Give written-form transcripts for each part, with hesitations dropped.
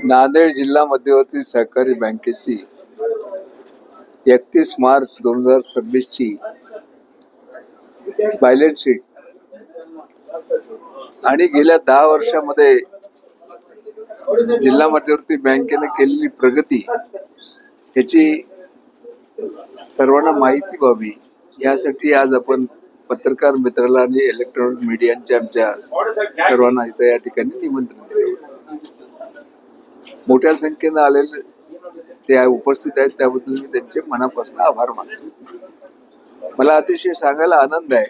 नांदेड जिल्हा मध्यवर्ती सहकारी बँकेची 31 मार्च 2026 ची बॅलन्स शीट आणि गेल्या 10 वर्षामध्ये जिल्हा मध्यवर्ती बँकेने केलेली प्रगती याची सर्वांना माहिती व्हावी यासाठी आज आपण पत्रकार मित्राला आणि इलेक्ट्रॉनिक मीडियाच्या आमच्या सर्वांना इथं या ठिकाणी निमंत्रण दिले. मोठ्या संख्येनं आलेले ते उपस्थित आहेत त्याबद्दल मी त्यांचे मनापासून आभार मानतो. मला अतिशय सांगायला आनंद आहे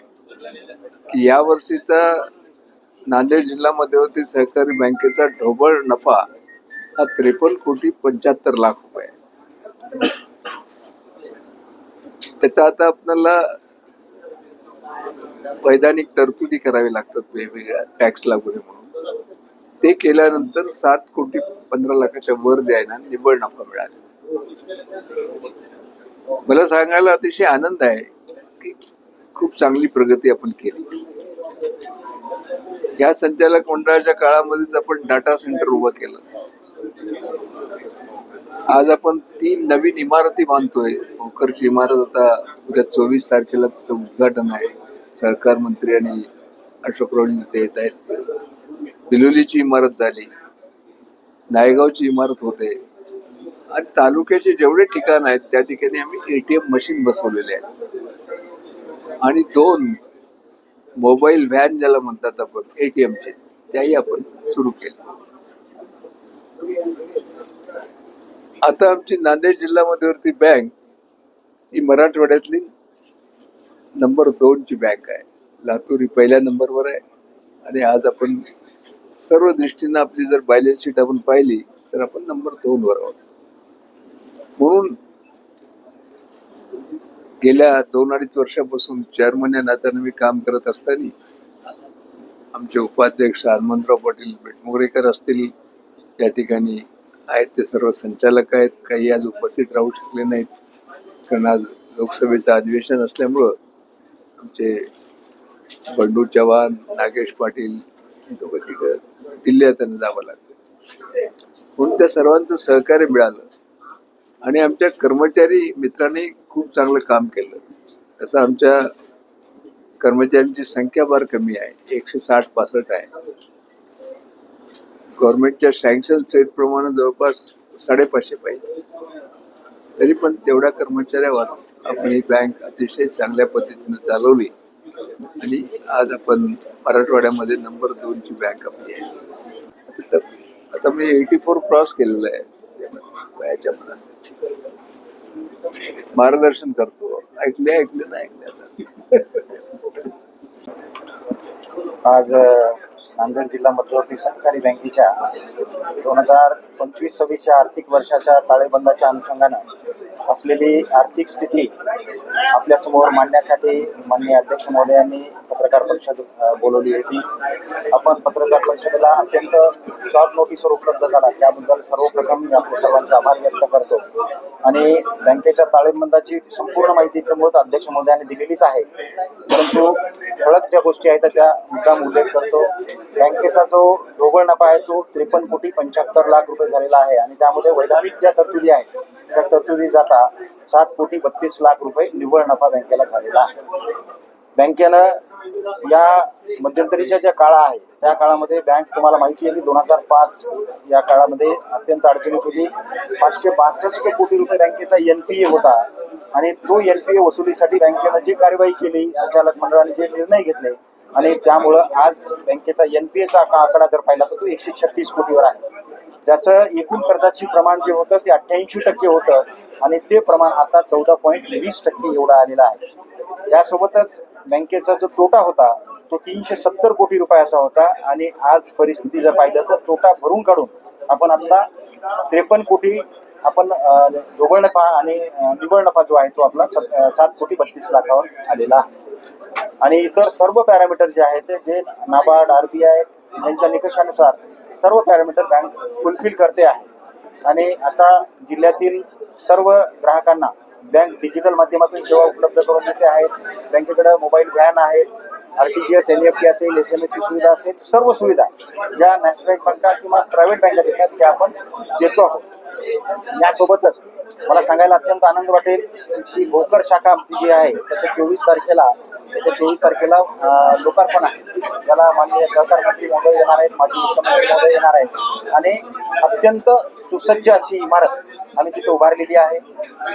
की या वर्षीचा नांदेड जिल्हा मध्यवर्ती सहकारी बँकेचा ढोबळ नफा हा 53,75,00,000 रुपये आहे. त्याचा आता आपल्याला वैधानिक तरतुदी करावी लागतात वेगवेगळ्या टॅक्स लागू नये म्हणून. ते केल्यानंतर 7,15,00,000च्या वर द्यायला निव्वळ नफा मिळाला. मला सांगायला अतिशय आनंद आहे की खूप चांगली प्रगती आपण केली. या संचालक मंडळाच्या काळामध्येच आपण डाटा सेंटर उभं केलं. आज आपण 3 नवीन इमारती बांधतोय. भोकरची इमारत आता उद्या 24 तारखेला तिचं उद्घाटन आहे. सहकार मंत्री आणि अशोकराव ते येत आहेत. बिलोलीची इमारत झाली, नायगावची इमारत होते आणि तालुक्याचे जेवढे ठिकाण आहेत त्या ठिकाणी आम्ही ATM मशीन बसवलेले आहेत आणि 2 मोबाईल व्हॅन ज्याला म्हणतात आपण ATMचे त्याही आपण सुरू केले. आता आमची नांदेड जिल्हा मध्यवर्ती बँक ही मराठवाड्यातली नंबर 2 ची बँक आहे. लातूर ही पहिल्या नंबरवर आहे आणि आज आपण सर्व दृष्टीनं आपली जर बॅलन्स शीट आपण पाहिली तर आपण नंबर 2 वर आहोत. म्हणून गेल्या 2-2.5 वर्षापासून चेअरमन या नात्यानं मी काम करत असताना आमचे उपाध्यक्ष हनुमंतराव पाटील बेटमोगरेकर असतील, या ठिकाणी आहेत ते सर्व संचालक आहेत. काही आज उपस्थित राहू शकले नाहीत कारण आज लोकसभेचं अधिवेशन असल्यामुळं आमचे बंडू चव्हाण, नागेश पाटील दिल्लीला त्यांना जावं लागलं. म्हणून त्या सर्वांचं सहकार्य मिळालं आणि आमच्या कर्मचारी मित्रांनी खूप चांगलं काम केलं. तसं आमच्या कर्मचाऱ्यांची संख्या फार कमी आहे, 160-165 आहे. गव्हर्नमेंटच्या सँक्शन स्टेट प्रमाणे जवळपास 550 पाहिजे. तरी पण तेवढ्या कर्मचाऱ्यावर आपण ही बँक अतिशय चांगल्या पद्धतीने चालवली आणि आज आपण मराठवाड्यामध्ये नंबर 2 ची बँक आपली आहे. आता मी 84 क्रॉस केलेलं आहे. वयाच्या मनात मार्गदर्शन करतो. ऐकले नाही ऐकले. आज नांदेड जिल्हा मध्यवर्ती सहकारी बँकेच्या 2025-26 या आर्थिक वर्षाच्या ताळेबंदाच्या अनुषंगानं असलेली आर्थिक स्थिती आपल्यासमोर मांडण्यासाठी माननीय अध्यक्ष महोदयांनी पत्रकार परिषद बोलवली होती. आपण पत्रकार परिषदेला अत्यंत शॉर्ट नोटीसवर उपलब्ध झाला त्याबद्दल सर्वप्रथम मी आपल्या सर्वांचे आभार व्यक्त करतो. आणि बँकेच्या ताळेबंदाची संपूर्ण माहिती तर अध्यक्ष महोदयांनी दिलेलीच आहे, परंतु ठळक ज्या गोष्टी आहेत त्या मुद्दाम उल्लेख करतो. बँकेचा जो ढोबळ नफा आहे तो 53,75,00,000 रुपये झालेला आहे आणि त्यामध्ये वैधानिक ज्या तरतुदी आहेत त्या तरतुदी जाता 7,32,00,000 रुपये निव्वळ नफा बँकेला झालेला आहे. बँकेनं या मध्यंतरीच्या ज्या काळा आहे त्या काळामध्ये बँक तुम्हाला माहिती आहे की 2005 या काळामध्ये अत्यंत अडचणीत होती. 562 कोटी रुपये बँकेचा NPA होता आणि तो NPA वसुलीसाठी बँकेनं जी कार्यवाही केली, संचालक मंडळाने जे निर्णय घेतले आणि त्यामुळं आज बँकेचा NPAचा आकडा जर पाहिला तर तो 136 कोटीवर आहे. त्याचं एकूण कर्जाचे प्रमाण जे होतं ते 88% होतं आणि ते प्रमाण आता 14.20% एवढं आलेलं आहे. त्यासोबतच बँकेचा जो तोटा होता तो 370 कोटी रुपयाचा होता आणि आज परिस्थिती जर पाहिलं तर तोटा भरून काढून आपण आता 53 कोटी आपण ढोबळ नफा आणि निव्वळ नफा जो आहे तो आपला 7,32,00,000वर आलेला आहे. आणि इतर सर्व पॅरामीटर जे आहेत जे नाबार्ड RBI यांच्या निकषानुसार सर्व पॅरामीटर बँक फुलफिल करते आहे आणि आता जिल्ह्यातील सर्व ग्राहकांना बँक डिजिटल माध्यमातून सेवा उपलब्ध करून देते आहेत. बँकेकडे मोबाईल व्हॅन आहेत, RTGS, NEFT असेल, SMS सुविधा असेल, सर्व सुविधा ज्या नॅशनलाइज बँका किंवा प्रायव्हेट बँका देतात त्या आपण देतो आहोत. यासोबतच मला सांगायला अत्यंत आनंद वाटेल की भोकर शाखा आमची जी आहे त्याच्या 24 तारखेला लोकार्पण आहे. त्याला माननीय सहकार मंत्री महोदय येणार आहेत, माजी मुख्यमंत्री महोदय येणार आहेत आणि अत्यंत सुसज्ज अशी इमारत आम्ही तिथे उभारलेली आहे.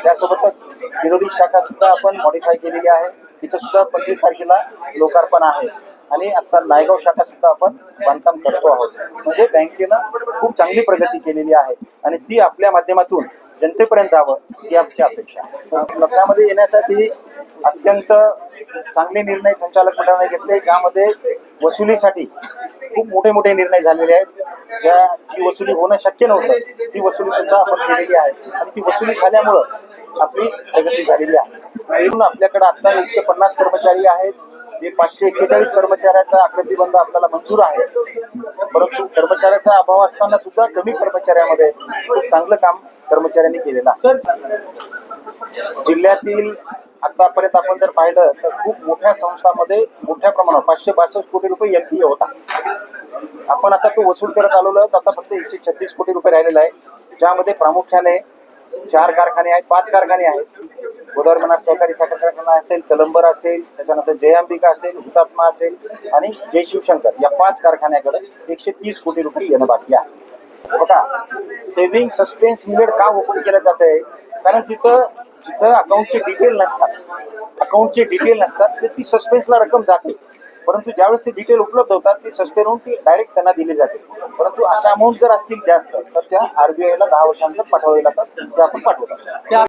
त्यासोबतच विरोधी शाखा सुद्धा आपण मॉडिफाय केलेली आहे. तिचं सुद्धा 25 तारखेला लोकार्पण आहे आणि आता नायगाव शाखा सुद्धा आपण बांधकाम करतो आहोत. म्हणजे बँकेनं खूप चांगली प्रगती केलेली आहे आणि ती आपल्या माध्यमातून जनतेपर्यंत जावं ही आमची अपेक्षा आहे. लग्नामध्ये येण्यासाठी अत्यंत चांगले निर्णय संचालक मंडळाने घेतले, ज्यामध्ये वसुलीसाठी खूप मोठे मोठे निर्णय झालेले आहेत. जी वसुली होणं शक्य नव्हतं ती वसुली सुद्धा आपण केलेली आहे आणि ती वसुली झाल्यामुळं आपली प्रगती झालेली आहे. एकूण आपल्याकडे आता 150 कर्मचारी आहेत. हे 541 कर्मचाऱ्याचा प्रतिबंध आपल्याला मंजूर आहे, परंतु कर्मचाऱ्याचा अभाव असताना सुद्धा कमी कर्मचाऱ्यामध्ये खूप चांगलं काम कर्मचाऱ्यांनी केलेलं आहे. जिल्ह्यातील आतापर्यंत आपण जर पाहिलं तर खूप मोठ्या संस्थांमध्ये मोठ्या प्रमाणावर 562 कोटी रुपये NPA होता. आपण आता तो वसूल करत आलेलो आहोत. आता फक्त 136 कोटी रुपये राहिलेला आहे, ज्यामध्ये प्रामुख्याने 4 कारखाने आहेत, 5 कारखाने आहेत. गोदावरी मनार सहकारी साखर कारखाना असेल, कलंबर असेल, त्याच्यानंतर जयांबिका असेल, हुतात्मा असेल आणि जय शिवशंकर या 5 कारखान्याकडे 130 कोटी रुपये येणं बाकी आहे. बघा, सेव्हिंग सस्पेन्स पिरियड का ओपन केलं जात आहे? कारण जिथं अकाउंटचे डिटेल नसतात तर ती सस्पेन्सला रक्कम जाते, परंतु ज्यावेळेस ती डिटेल उपलब्ध होतात ती सस्पेंड होऊन ती डायरेक्ट त्यांना दिली जाते. परंतु अशा अमाऊंट जर असतील जास्त तर त्या RBI ला 10 वर्षांनंतर पाठवावे लागतात, त्या आपण पाठवतात.